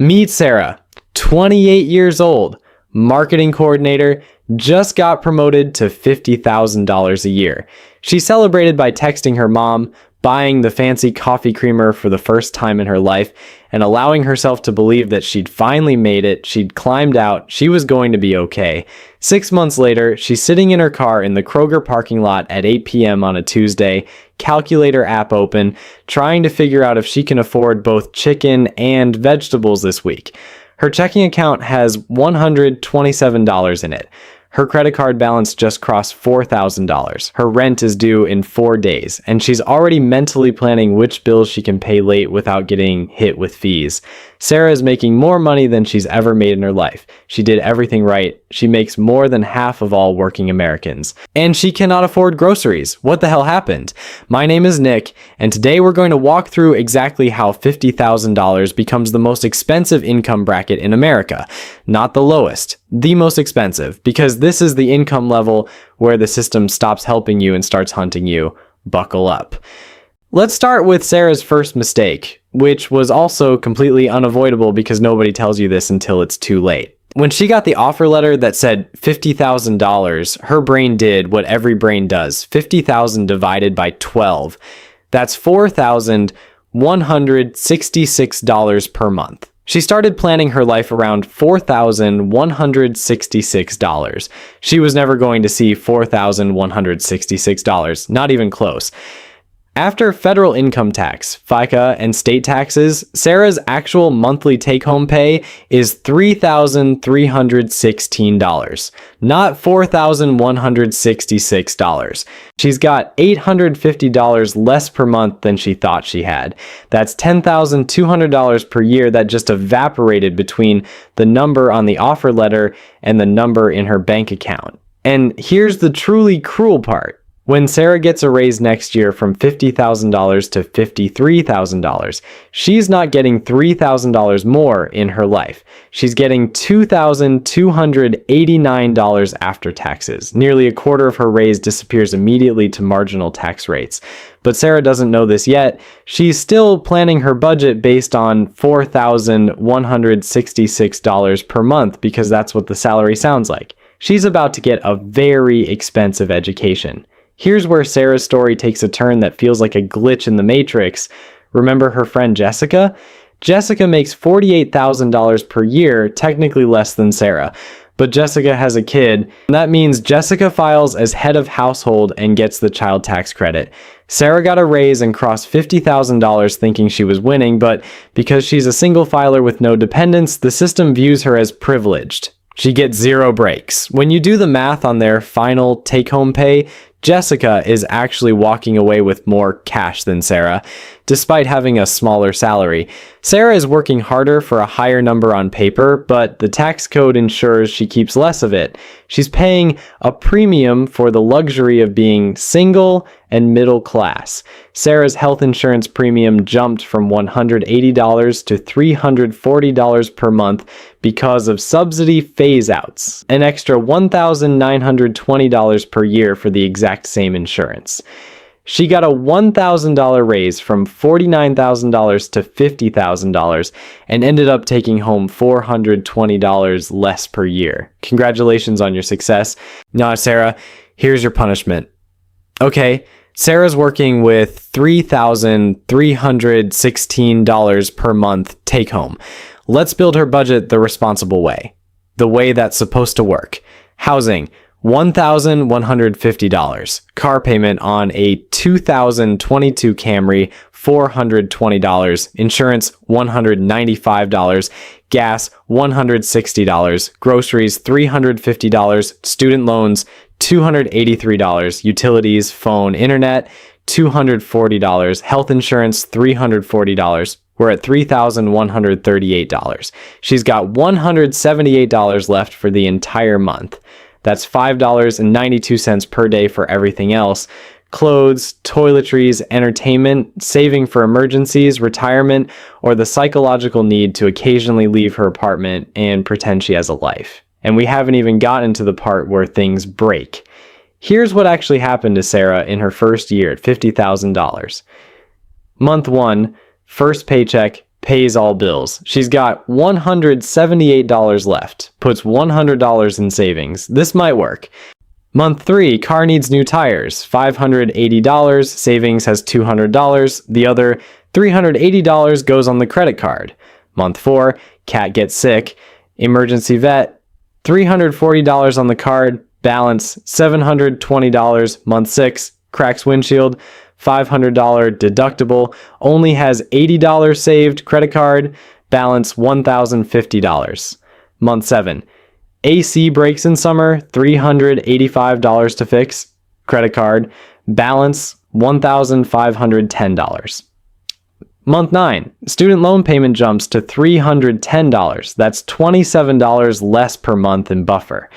Meet Sarah, 28 years old, marketing coordinator, just got promoted to $50,000 a year. She celebrated by texting her mom, buying the fancy coffee creamer for the first time in her life, and allowing herself to believe that she'd finally made it, she'd climbed out, she was going to be okay. 6 months later, she's sitting in her car in the Kroger parking lot at 8 p.m. on a Tuesday, calculator app open, trying to figure out if she can afford both chicken and vegetables this week. Her checking account has $127 in it. Her credit card balance just crossed $4,000. Her rent is due in 4 days, and she's already mentally planning which bills she can pay late without getting hit with fees. Sarah is making more money than she's ever made in her life. She did everything right. She makes more than half of all working Americans. And she cannot afford groceries. What the hell happened? My name is Nick, and today we're going to walk through exactly how $50,000 becomes the most expensive income bracket in America. Not the lowest, the most expensive, because this is the income level where the system stops helping you and starts hunting you. Buckle up. Let's start with Sarah's first mistake, which was also completely unavoidable because nobody tells you this until it's too late. When she got the offer letter that said $50,000, her brain did what every brain does, 50,000 divided by 12. That's $4,166 per month. She started planning her life around $4,166. She was never going to see $4,166, not even close. After federal income tax, FICA, and state taxes, Sarah's actual monthly take-home pay is $3,316, not $4,166. She's got $850 less per month than she thought she had. That's $10,200 per year that just evaporated between the number on the offer letter and the number in her bank account. And here's the truly cruel part. When Sarah gets a raise next year from $50,000 to $53,000, she's not getting $3,000 more in her life. She's getting $2,289 after taxes. Nearly a quarter of her raise disappears immediately to marginal tax rates. But Sarah doesn't know this yet. She's still planning her budget based on $4,166 per month because that's what the salary sounds like. She's about to get a very expensive education. Here's where Sarah's story takes a turn that feels like a glitch in the Matrix. Remember her friend Jessica? Jessica makes $48,000 per year, technically less than Sarah. But Jessica has a kid. That means Jessica files as head of household and gets the child tax credit. Sarah got a raise and crossed $50,000 thinking she was winning, but because she's a single filer with no dependents, the system views her as privileged. She gets 0 breaks. When you do the math on their final take-home pay, Jessica is actually walking away with more cash than Sarah, despite having a smaller salary. Sarah is working harder for a higher number on paper, but the tax code ensures she keeps less of it. She's paying a premium for the luxury of being single and middle class. Sarah's health insurance premium jumped from $180 to $340 per month because of subsidy phase-outs, an extra $1,920 per year for the exact same insurance. She got a $1,000 raise from $49,000 to $50,000 and ended up taking home $420 less per year. Congratulations on your success. Now, Sarah, here's your punishment. Okay, Sarah's working with $3,316 per month take home. Let's build her budget the responsible way, the way that's supposed to work. Housing, $1,150. Car payment on a 2022 Camry, $420. Insurance, $195. Gas, $160. Groceries, $350. Student loans, $283. Utilities, phone, internet, $240. Health insurance, $340. We're at $3,138. She's got $178 left for the entire month. That's $5.92 per day for everything else. Clothes, toiletries, entertainment, saving for emergencies, retirement, or the psychological need to occasionally leave her apartment and pretend she has a life. And we haven't even gotten to the part where things break. Here's what actually happened to Sarah in her first year at $50,000. Month 1, first paycheck, pays all bills. She's got $178 left, puts $100 in savings. This might work. Month 3, car needs new tires, $580, savings has $200. The other $380 goes on the credit card. Month 4, cat gets sick, emergency vet, $340 on the card, balance $720. Month 6, cracks windshield, $500 deductible, only has $80 saved, credit card, balance $1,050. Month 7, AC breaks in summer, $385 to fix, credit card, balance $1,510. Month 9, student loan payment jumps to $310. That's $27 less per month in buffer.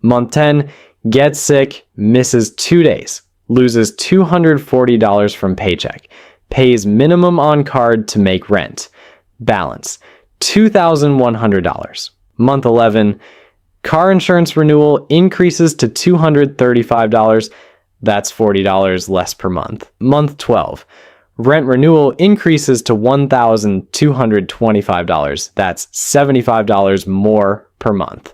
Month 10, gets sick, misses 2 days, loses $240 from paycheck, pays minimum on card to make rent. Balance, $2,100. Month 11, car insurance renewal increases to $235. That's $40 less per month. Month 12, rent renewal increases to $1,225. That's $75 more per month.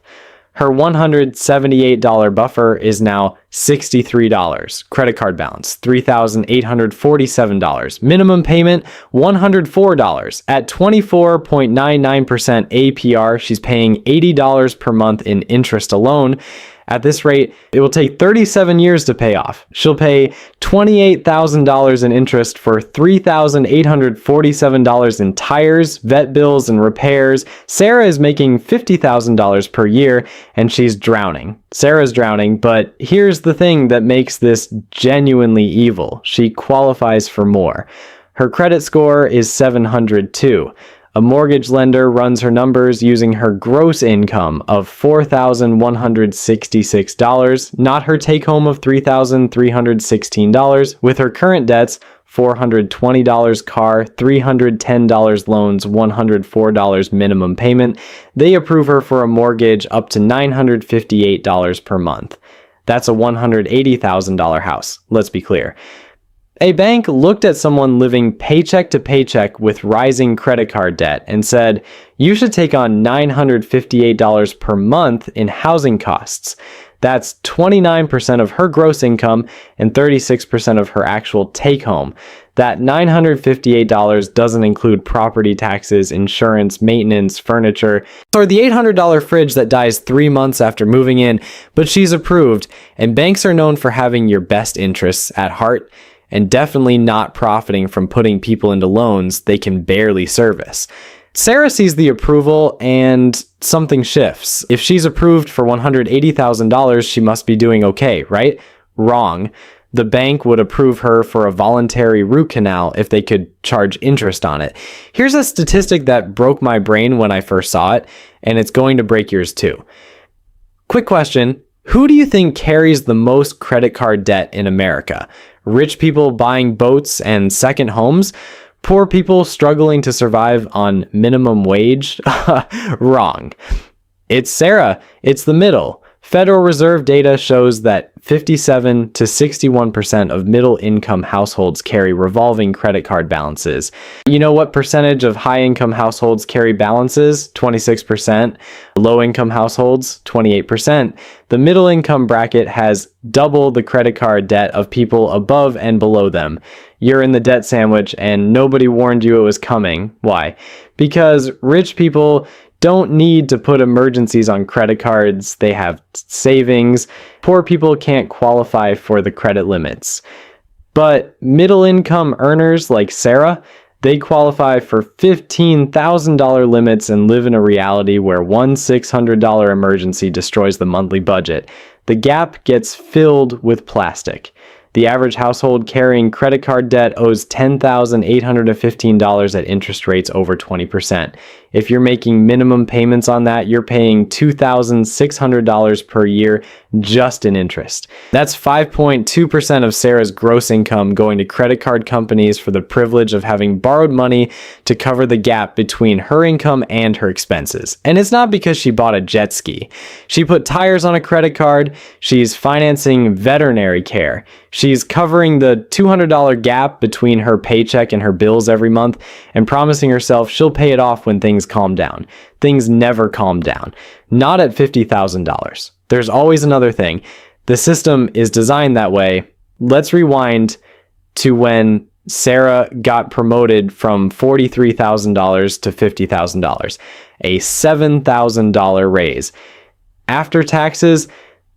Her $178 buffer is now $63. Credit card balance, $3,847. Minimum payment, $104. At 24.99% APR, she's paying $80 per month in interest alone. At this rate, it will take 37 years to pay off. She'll pay $28,000 in interest for $3,847 in tires, vet bills, and repairs. Sarah is making $50,000 per year, and she's drowning. Sarah's drowning, but here's the thing that makes this genuinely evil. She qualifies for more. Her credit score is 702. A mortgage lender runs her numbers using her gross income of $4,166, not her take-home of $3,316. With her current debts, $420 car, $310 loans, $104 minimum payment, they approve her for a mortgage up to $958 per month. That's a $180,000 house, let's be clear. A bank looked at someone living paycheck to paycheck with rising credit card debt and said, you should take on $958 per month in housing costs. That's 29% of her gross income and 36% of her actual take-home. That $958 doesn't include property taxes, insurance, maintenance, furniture, or the $800 fridge that dies 3 months after moving in, but she's approved, and banks are known for having your best interests at heart, and definitely not profiting from putting people into loans they can barely service. Sarah sees the approval and something shifts. If she's approved for $180,000, she must be doing okay, right? Wrong. The bank would approve her for a voluntary root canal if they could charge interest on it. Here's a statistic that broke my brain when I first saw it, and it's going to break yours too. Quick question. Who do you think carries the most credit card debt in America? Rich people buying boats and second homes? Poor people struggling to survive on minimum wage? Wrong. It's Sarah. It's the middle. Federal Reserve data shows that 57 to 61% of middle-income households carry revolving credit card balances. You know what percentage of high-income households carry balances? 26%. Low-income households? 28%. The middle-income bracket has double the credit card debt of people above and below them. You're in the debt sandwich and nobody warned you it was coming. Why? Because rich people don't need to put emergencies on credit cards. They have savings. Poor people can't qualify for the credit limits. But middle-income earners like Sarah, they qualify for $15,000 limits and live in a reality where one $600 emergency destroys the monthly budget. The gap gets filled with plastic. The average household carrying credit card debt owes $10,815 at interest rates over 20%. If you're making minimum payments on that, you're paying $2,600 per year just in interest. That's 5.2% of Sarah's gross income going to credit card companies for the privilege of having borrowed money to cover the gap between her income and her expenses. And it's not because she bought a jet ski. She put tires on a credit card. She's financing veterinary care. She's covering the $200 gap between her paycheck and her bills every month and promising herself she'll pay it off when things calm down. Things never calm down. Not at $50,000. There's always another thing. The system is designed that way. Let's rewind to when Sarah got promoted from $43,000 to $50,000, a $7,000 raise. After taxes,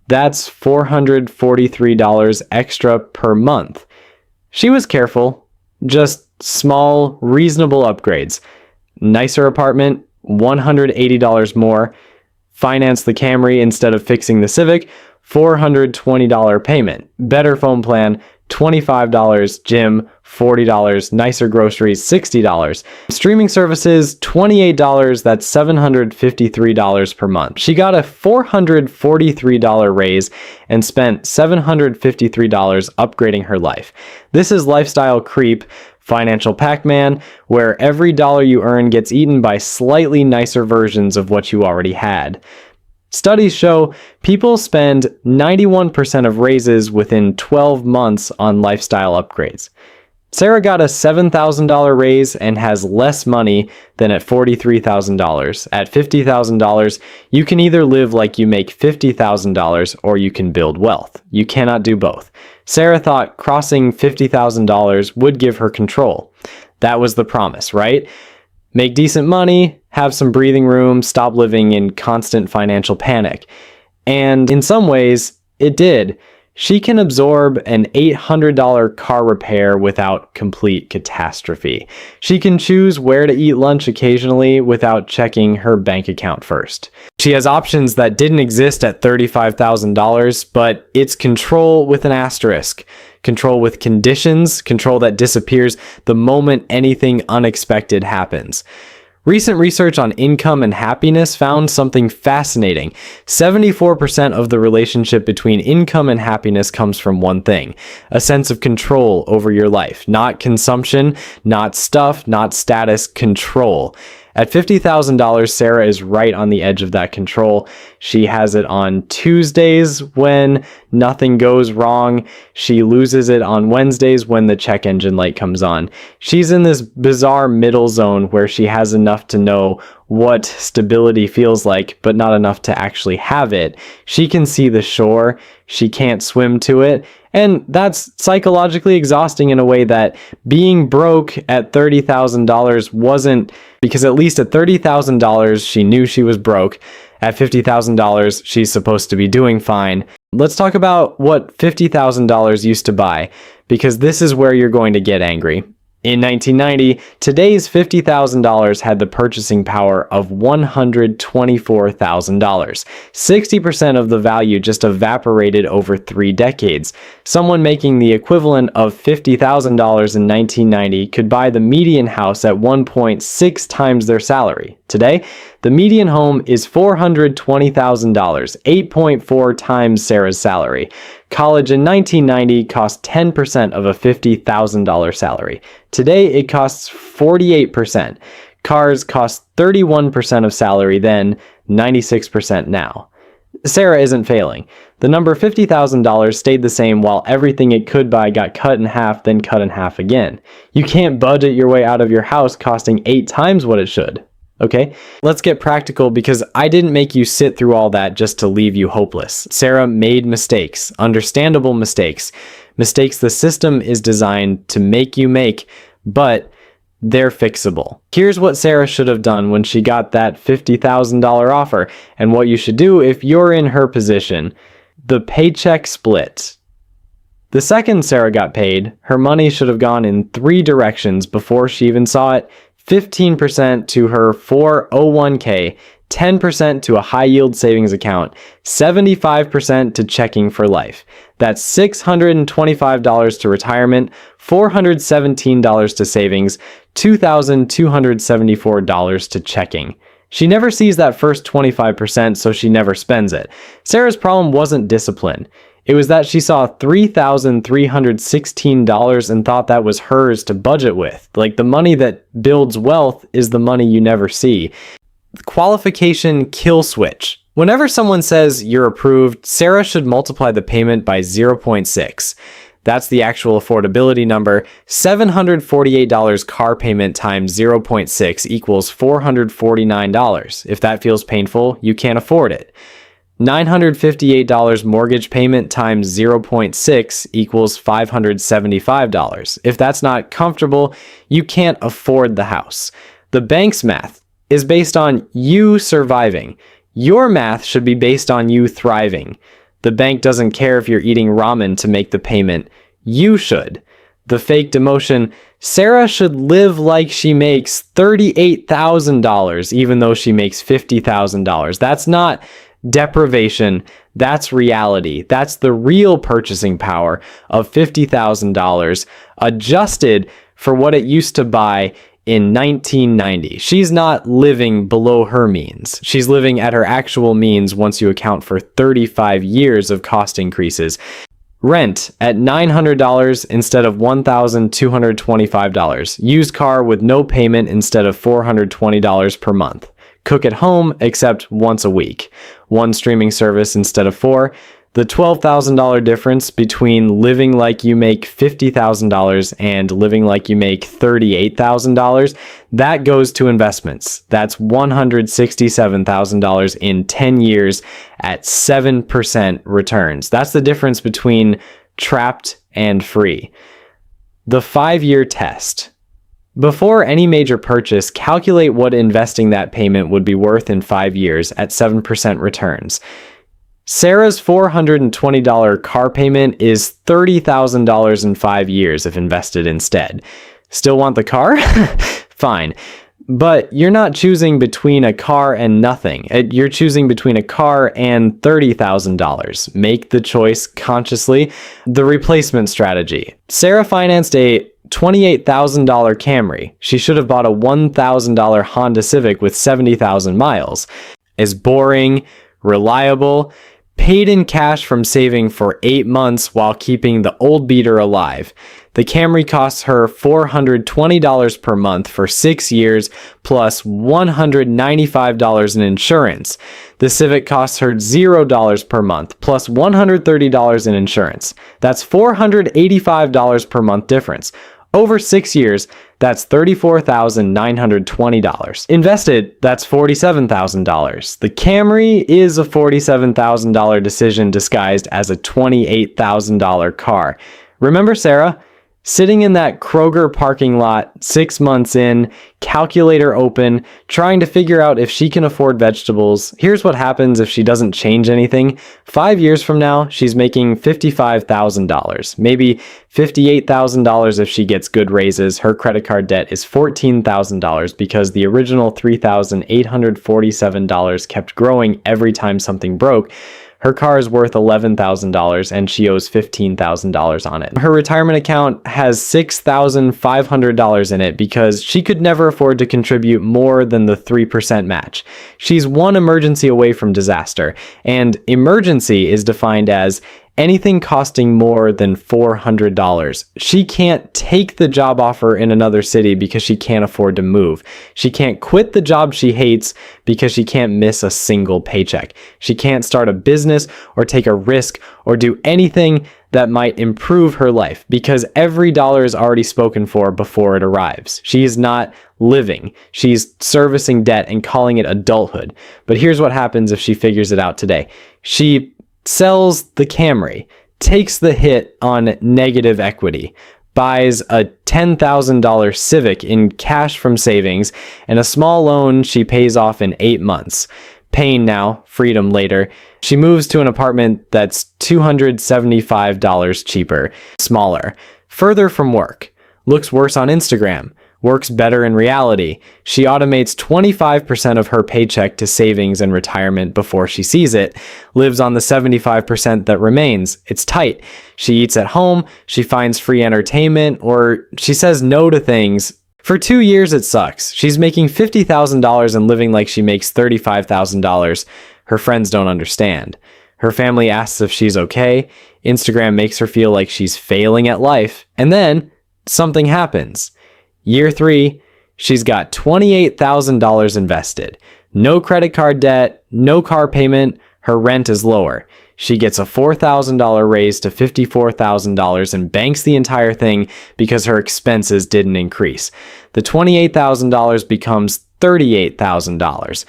that's $443 extra per month. She was careful, just small, reasonable upgrades. Nicer apartment, $180 more. Finance the Camry instead of fixing the Civic, $420 payment. Better phone plan, $25, gym, $40, nicer groceries, $60. Streaming services, $28, that's $753 per month. She got a $443 raise and spent $753 upgrading her life. This is lifestyle creep, financial Pac-Man, where every dollar you earn gets eaten by slightly nicer versions of what you already had. Studies show people spend 91% of raises within 12 months on lifestyle upgrades. Sarah got a $7,000 raise and has less money than at $43,000. At $50,000, you can either live like you make $50,000 or you can build wealth. You cannot do both. Sarah thought crossing $50,000 would give her control. That was the promise, right? Make decent money, have some breathing room, stop living in constant financial panic. And in some ways, it did. She can absorb an $800 car repair without complete catastrophe. She can choose where to eat lunch occasionally without checking her bank account first. She has options that didn't exist at $35,000, but it's control with an asterisk. Control with conditions, control that disappears the moment anything unexpected happens. Recent research on income and happiness found something fascinating. 74% of the relationship between income and happiness comes from one thing: a sense of control over your life. Not consumption, not stuff, not status, control. At $50,000, Sarah is right on the edge of that control. She has it on Tuesdays when nothing goes wrong. She loses it on Wednesdays when the check engine light comes on. She's in this bizarre middle zone where she has enough to know what stability feels like, but not enough to actually have it. She can see the shore. She can't swim to it. And that's psychologically exhausting in a way that being broke at $30,000 wasn't, because at least at $30,000, she knew she was broke. At $50,000, she's supposed to be doing fine. Let's talk about what $50,000 used to buy, because this is where you're going to get angry. In 1990, today's $50,000 had the purchasing power of $124,000. 60% of the value just evaporated over 3 decades. Someone making the equivalent of $50,000 in 1990 could buy the median house at 1.6 times their salary. Today, the median home is $420,000, 8.4 times Sarah's salary. College in 1990 cost 10% of a $50,000 salary. Today, it costs 48%. Cars cost 31% of salary then, 96% now. Sarah isn't failing. The number $50,000 stayed the same while everything it could buy got cut in half, then cut in half again. You can't budget your way out of your house costing 8 times what it should. Okay, let's get practical, because I didn't make you sit through all that just to leave you hopeless. Sarah made mistakes, understandable mistakes, mistakes the system is designed to make you make, but they're fixable. Here's what Sarah should have done when she got that $50,000 offer, and what you should do if you're in her position. The paycheck split. The second Sarah got paid, her money should have gone in 3 directions before she even saw it. 15% to her 401k, 10% to a high-yield savings account, 75% to checking for life. That's $625 to retirement, $417 to savings, $2,274 to checking. She never sees that first 25%, so she never spends it. Sarah's problem wasn't discipline. It was that she saw $3,316 and thought that was hers to budget with. Like, the money that builds wealth is the money you never see. Qualification kill switch. Whenever someone says you're approved, Sarah should multiply the payment by 0.6. That's the actual affordability number. $748 car payment times 0.6 equals $449. If that feels painful, you can't afford it. $958 mortgage payment times 0.6 equals $575. If that's not comfortable, you can't afford the house. The bank's math is based on you surviving. Your math should be based on you thriving. The bank doesn't care if you're eating ramen to make the payment. You should. The fake demotion, Sarah should live like she makes $38,000 even though she makes $50,000. That's not deprivation. That's reality. That's the real purchasing power of $50,000 adjusted for what it used to buy in 1990. She's not living below her means. She's living at her actual means once you account for 35 years of cost increases. Rent at $900 instead of $1,225. Used car with no payment instead of $420 per month. Cook at home except once a week. One streaming service instead of 4. The $12,000 difference between living like you make $50,000 and living like you make $38,000, that goes to investments. That's $167,000 in 10 years at 7% returns. That's the difference between trapped and free. The 5-year test. Before any major purchase, calculate what investing that payment would be worth in 5 years at 7% returns. Sarah's $420 car payment is $30,000 in 5 years if invested instead. Still want the car? Fine. But you're not choosing between a car and nothing. You're choosing between a car and $30,000. Make the choice consciously. The replacement strategy. Sarah financed a $28,000 Camry. She should have bought a $1,000 Honda Civic with 70,000 miles. Is boring, reliable, paid in cash from saving for 8 months while keeping the old beater alive. The Camry costs her $420 per month for 6 years plus $195 in insurance. The Civic costs her $0 per month plus $130 in insurance. That's $485 per month difference. Over 6 years, that's $34,920. Invested, that's $47,000. The Camry is a $47,000 decision disguised as a $28,000 car. Remember Sarah? Sitting in that Kroger parking lot 6 months in, calculator open, trying to figure out if she can afford vegetables. Here's what happens if she doesn't change anything. 5 years from now, she's making $55,000, maybe $58,000 if she gets good raises. Her credit card debt is $14,000 because the original $3,847 kept growing every time something broke. Her car is worth $11,000 and she owes $15,000 on it. Her retirement account has $6,500 in it because she could never afford to contribute more than the 3% match. She's one emergency away from disaster, and emergency is defined as anything costing more than $400. She can't take the job offer in another city because she can't afford to move. She can't quit the job she hates because she can't miss a single paycheck. She can't start a business or take a risk or do anything that might improve her life because every dollar is already spoken for before it arrives. She is not living. She's servicing debt and calling it adulthood. But here's what happens if she figures it out today. She sells the Camry, takes the hit on negative equity, buys a $10,000 Civic in cash from savings, and a small loan she pays off in 8 months. Pain now, freedom later. She moves to an apartment that's $275 cheaper, smaller, further from work, looks worse on Instagram, works better in reality. She automates 25% of her paycheck to savings and retirement before she sees it, lives on the 75% that remains. It's tight. She eats at home, she finds free entertainment, or she says no to things. For 2 years, it sucks. She's making $50,000 and living like she makes $35,000. Her friends don't understand. Her family asks if she's okay. Instagram makes her feel like she's failing at life. And then something happens. Year 3, she's got $28,000 invested. No credit card debt, no car payment, her rent is lower. She gets a $4,000 raise to $54,000 and banks the entire thing because her expenses didn't increase. The $28,000 becomes $38,000.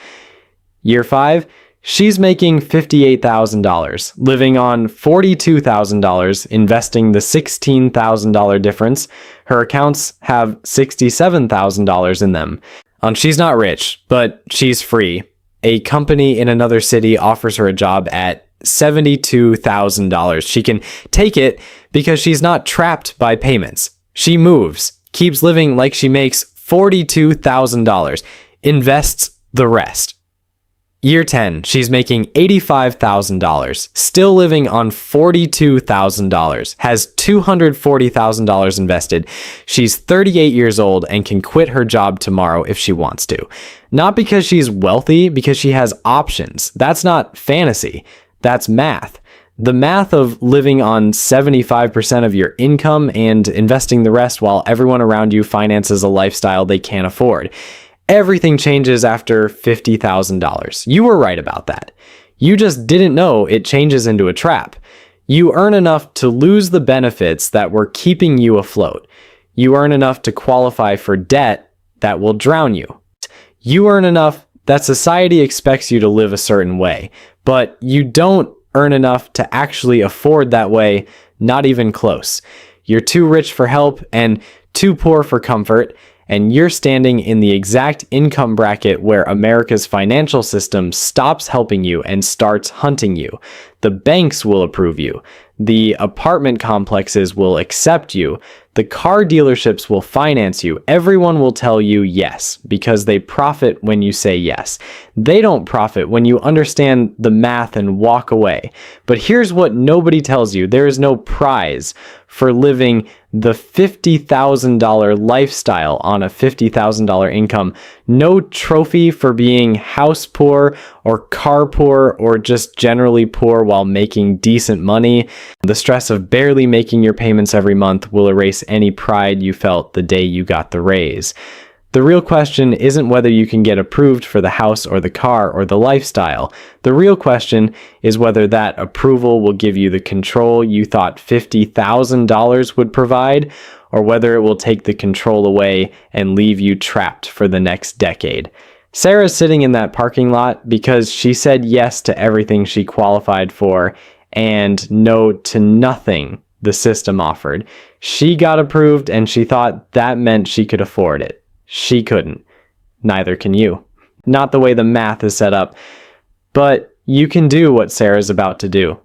Year 5, she's making $58,000, living on $42,000, investing the $16,000 difference. Her accounts have $67,000 in them. She's not rich, but she's free. A company in another city offers her a job at $72,000. She can take it because she's not trapped by payments. She moves, keeps living like she makes $42,000, invests the rest. Year 10, she's making $85,000, still living on $42,000, has $240,000 invested. She's 38 years old and can quit her job tomorrow if she wants to. Not because she's wealthy, because she has options. That's not fantasy. That's math. The math of living on 75% of your income and investing the rest while everyone around you finances a lifestyle they can't afford. Everything changes after $50,000. You were right about that. You just didn't know it changes into a trap. You earn enough to lose the benefits that were keeping you afloat. You earn enough to qualify for debt that will drown you. You earn enough that society expects you to live a certain way, but you don't earn enough to actually afford that way, not even close. You're too rich for help and too poor for comfort, and you're standing in the exact income bracket where America's financial system stops helping you and starts hunting you. The banks will approve you. The apartment complexes will accept you. The car dealerships will finance you. Everyone will tell you yes, because they profit when you say yes. They don't profit when you understand the math and walk away. But here's what nobody tells you. There is no prize for living the $50,000 lifestyle on a $50,000 income. No trophy for being house poor or car poor or just generally poor while making decent money. The stress of barely making your payments every month will erase any pride you felt the day you got the raise. The real question isn't whether you can get approved for the house or the car or the lifestyle. The real question is whether that approval will give you the control you thought $50,000 would provide, or whether it will take the control away and leave you trapped for the next decade. Sarah's sitting in that parking lot because she said yes to everything she qualified for and no to nothing the system offered. She got approved and she thought that meant she could afford it. She couldn't. Neither can you. Not the way the math is set up. But you can do what Sarah's about to do.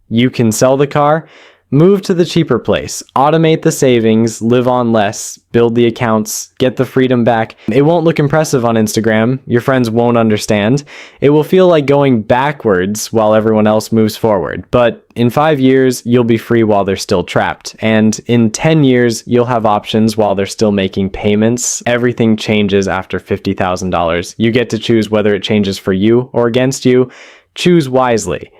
You can sell the car, move to the cheaper place, automate the savings, live on less, build the accounts, get the freedom back. It won't look impressive on Instagram. Your friends won't understand. It will feel like going backwards while everyone else moves forward. But in 5 years, you'll be free while they're still trapped. And in 10 years, you'll have options while they're still making payments. Everything changes after $50,000. You get to choose whether it changes for you or against you. Choose wisely.